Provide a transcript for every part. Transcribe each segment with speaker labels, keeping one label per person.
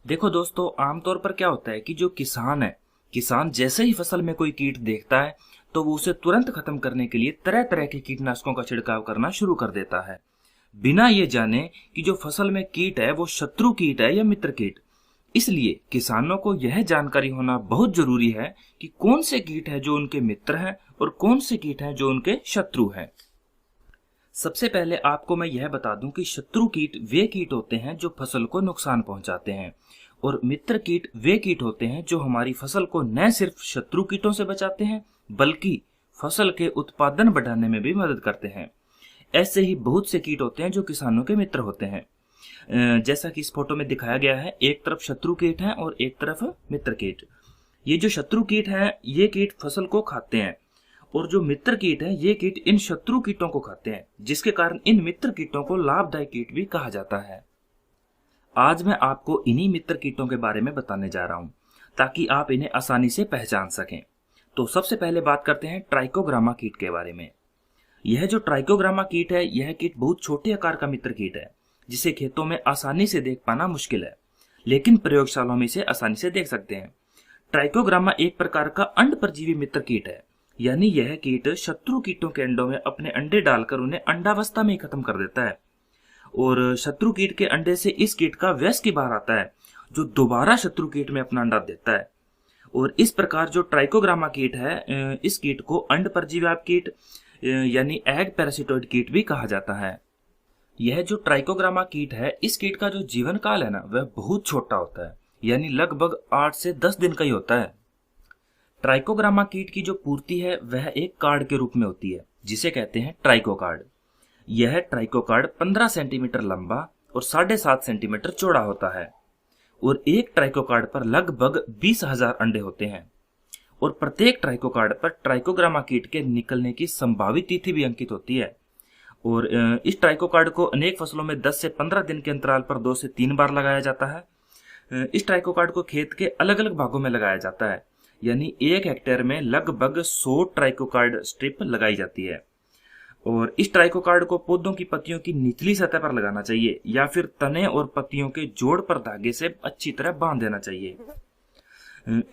Speaker 1: देखो दोस्तों, आमतौर पर क्या होता है कि जो किसान है, किसान जैसे ही फसल में कोई कीट देखता है तो वो उसे तुरंत खत्म करने के लिए तरह तरह के कीटनाशकों का छिड़काव करना शुरू कर देता है, बिना ये जाने कि जो फसल में कीट है वो शत्रु कीट है या मित्र कीट। इसलिए किसानों को यह जानकारी होना बहुत जरूरी है कि कौन से कीट है जो उनके मित्र हैं और कौन से कीट हैं जो उनके शत्रु हैं। सबसे पहले आपको मैं यह बता दूं कि शत्रु कीट वे कीट होते हैं जो फसल को नुकसान पहुंचाते हैं, और मित्र कीट वे कीट होते हैं जो हमारी फसल को न सिर्फ शत्रु कीटों से बचाते हैं बल्कि फसल के उत्पादन बढ़ाने में भी मदद करते हैं। ऐसे ही बहुत से कीट होते हैं जो किसानों के मित्र होते हैं। जैसा कि इस फोटो में दिखाया गया है, एक तरफ शत्रु कीट है और एक तरफ मित्र कीट। ये जो शत्रु कीट है ये कीट फसल को खाते हैं, और जो मित्र कीट है ये कीट इन शत्रु कीटों को खाते हैं, जिसके कारण इन मित्र कीटों को लाभदायक कीट भी कहा जाता है। आज मैं आपको इन्हीं मित्र कीटों के बारे में बताने जा रहा हूं ताकि आप इन्हें आसानी से पहचान सकें। तो सबसे पहले बात करते हैं ट्राइकोग्रामा कीट के बारे में। यह जो ट्राइकोग्रामा कीट है यह कीट बहुत छोटे आकार का मित्र कीट है जिसे खेतों में आसानी से देख पाना मुश्किल है, लेकिन प्रयोगशालाओं में इसे आसानी से देख सकते हैं। ट्राइकोग्रामा एक प्रकार का अंड परजीवी मित्र कीट है, यानी यह कीट शत्रु कीटों के अंडों में अपने अंडे डालकर उन्हें अंडावस्था में ही खत्म कर देता है, और शत्रु कीट के अंडे से इस कीट का वयस्क बाहर आता है जो दोबारा शत्रु कीट में अपना अंडा देता है। और इस प्रकार जो ट्राइकोग्रामा कीट है इस कीट को अंड परजीवी कीट यानी एग पैरासिटोइड कीट भी कहा जाता है। यह जो ट्राइकोग्रामा कीट है इस कीट का जो जीवन काल है ना वह बहुत छोटा होता है, यानी लगभग 8 से 10 दिन का ही होता है। ट्राइकोग्रामा कीट की जो पूर्ति है वह एक कार्ड के रूप में होती है जिसे कहते हैं ट्राइकोकार्ड। यह ट्राइकोकार्ड 15 सेंटीमीटर लंबा और 7.5 सेंटीमीटर चौड़ा होता है, और एक ट्राइकोकार्ड पर लगभग 20,000 अंडे होते हैं, और प्रत्येक ट्राइकोकार्ड पर ट्राइकोग्रामा कीट के निकलने की संभावित तिथि भी अंकित होती है। और इस ट्राइकोकार्ड को अनेक फसलों में 10 से 15 दिन के अंतराल पर 2 से 3 बार लगाया जाता है। इस ट्राइकोकार्ड को खेत के अलग अलग भागों में लगाया जाता है, यानी 1 हेक्टेयर में लगभग 100 ट्राइकोकार्ड स्ट्रिप लगाई जाती है। और इस ट्राइकोकार्ड को पौधों की पत्तियों की निचली सतह पर लगाना चाहिए या फिर तने और पत्तियों के जोड़ पर धागे से अच्छी तरह बांध देना चाहिए।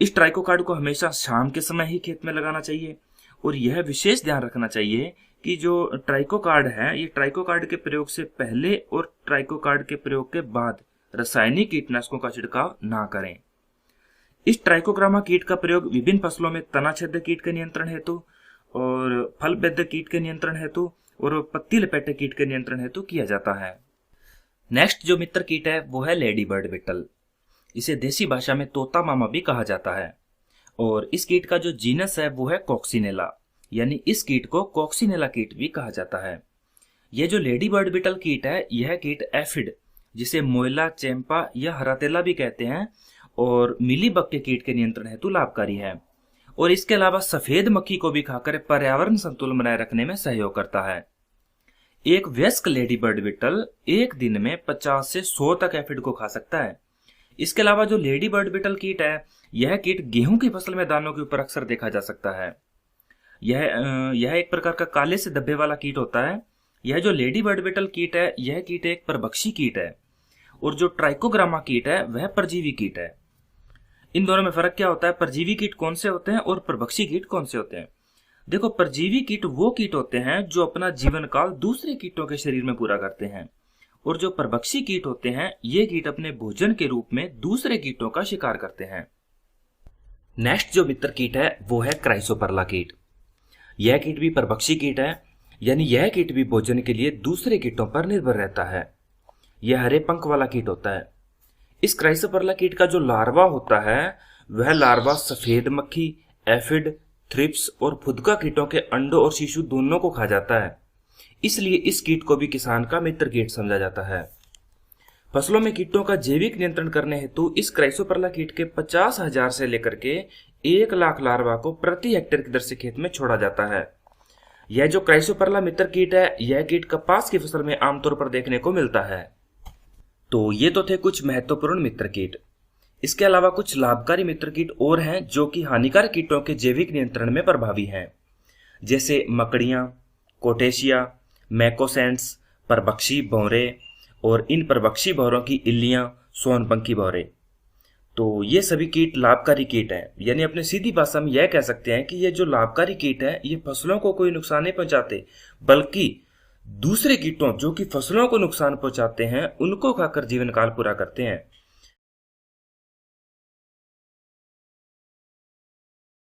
Speaker 1: इस ट्राइकोकार्ड को हमेशा शाम के समय ही खेत में लगाना चाहिए, और यह विशेष ध्यान रखना चाहिए कि जो ट्राइकोकार्ड है ये ट्राइकोकार्ड के प्रयोग से पहले और ट्राइकोकार्ड के प्रयोग के बाद रासायनिक कीटनाशकों का छिड़काव ना करें। इस ट्राइकोग्रामा कीट का प्रयोग विभिन्न फसलों में तनाछेदक कीट के नियंत्रण हेतु और फल बेधक कीट के नियंत्रण हेतु और पत्ती लपेटे कीट के नियंत्रण हेतु किया जाता है। नेक्स्ट जो मित्र कीट है वो है लेडी बर्ड बिटल। इसे देसी भाषा में तोता मामा भी कहा जाता है, और इस कीट का जो जीनस है वो है कॉक्सिनेला, यानी इस कीट को कॉक्सिनेला कीट भी कहा जाता है। यह जो लेडी बर्ड बिटल कीट है यह कीट एफिड, जिसे मोयला चैंपा या हरातेला भी कहते हैं, और मिलीबग के कीट के नियंत्रण हेतु लाभकारी है, और इसके अलावा सफेद मक्खी को भी खाकर पर्यावरण संतुलन बनाए रखने में सहयोग करता है। एक वयस्क लेडी बर्ड बिटल एक दिन में 50 से 100 तक एफिड को खा सकता है। इसके अलावा जो लेडी बर्ड बिटल कीट है यह कीट गेहूं की फसल में दानों के ऊपर अक्सर देखा जा सकता है। यह एक प्रकार का काले से धब्बे वाला कीट होता है। यह जो लेडी बर्ड बिटल कीट है यह कीट एक परभक्षी कीट है, और जो ट्राइकोग्रामा कीट है वह परजीवी कीट है। इन दोनों में फर्क क्या होता है? परजीवी कीट कौन से होते हैं और परभक्षी कीट कौन से होते हैं? देखो, परजीवी कीट वो कीट होते हैं जो अपना जीवन काल दूसरे कीटों के शरीर में पूरा करते हैं, और जो परभक्षी कीट होते हैं ये कीट अपने भोजन के रूप में दूसरे कीटों का शिकार करते हैं। नेक्स्ट जो मित्र कीट है वो है क्राइसोपरला कीट। यह कीट भी परभक्षी कीट है, यानी यह कीट भी भोजन के लिए दूसरे कीटों पर निर्भर रहता है। यह हरे पंख वाला कीट होता है। इस क्राइसोपरला कीट का जो लार्वा होता है वह लार्वा सफेद मक्खी, एफिड, थ्रिप्स और फुदका कीटों के अंडों और शिशु दोनों को खा जाता है। इसलिए इस कीट को भी किसान का मित्र कीट समझा जाता है। फसलों में कीटों का जैविक नियंत्रण करने हेतु इस क्राइसोपरला कीट के 50,000 से लेकर के 1 लाख लार्वा को प्रति हेक्टेयर की दर से खेत में छोड़ा जाता है। यह जो क्राइसोपरला मित्र कीट है यह कीट कपास की फसल में आमतौर पर देखने को मिलता है। तो ये तो थे कुछ महत्वपूर्ण मित्र कीट। इसके अलावा कुछ लाभकारी मित्र कीट और हैं जो कि हानिकारक कीटों के जैविक नियंत्रण में प्रभावी हैं, जैसे मकड़ियां, कोटेशिया, मैकोसेंट्स, परभक्षी भौरे और इन परभक्षी भौरों की इल्लियां, सोनपंखी भौरे। तो ये सभी कीट लाभकारी कीट हैं, यानी अपने सीधी भाषा में यह कह सकते हैं कि ये जो लाभकारी कीट हैं ये फसलों को कोई नुकसान नहीं पहुंचाते, बल्कि दूसरे कीटों जो कि फसलों को नुकसान पहुंचाते हैं उनको खाकर जीवन काल पूरा करते हैं।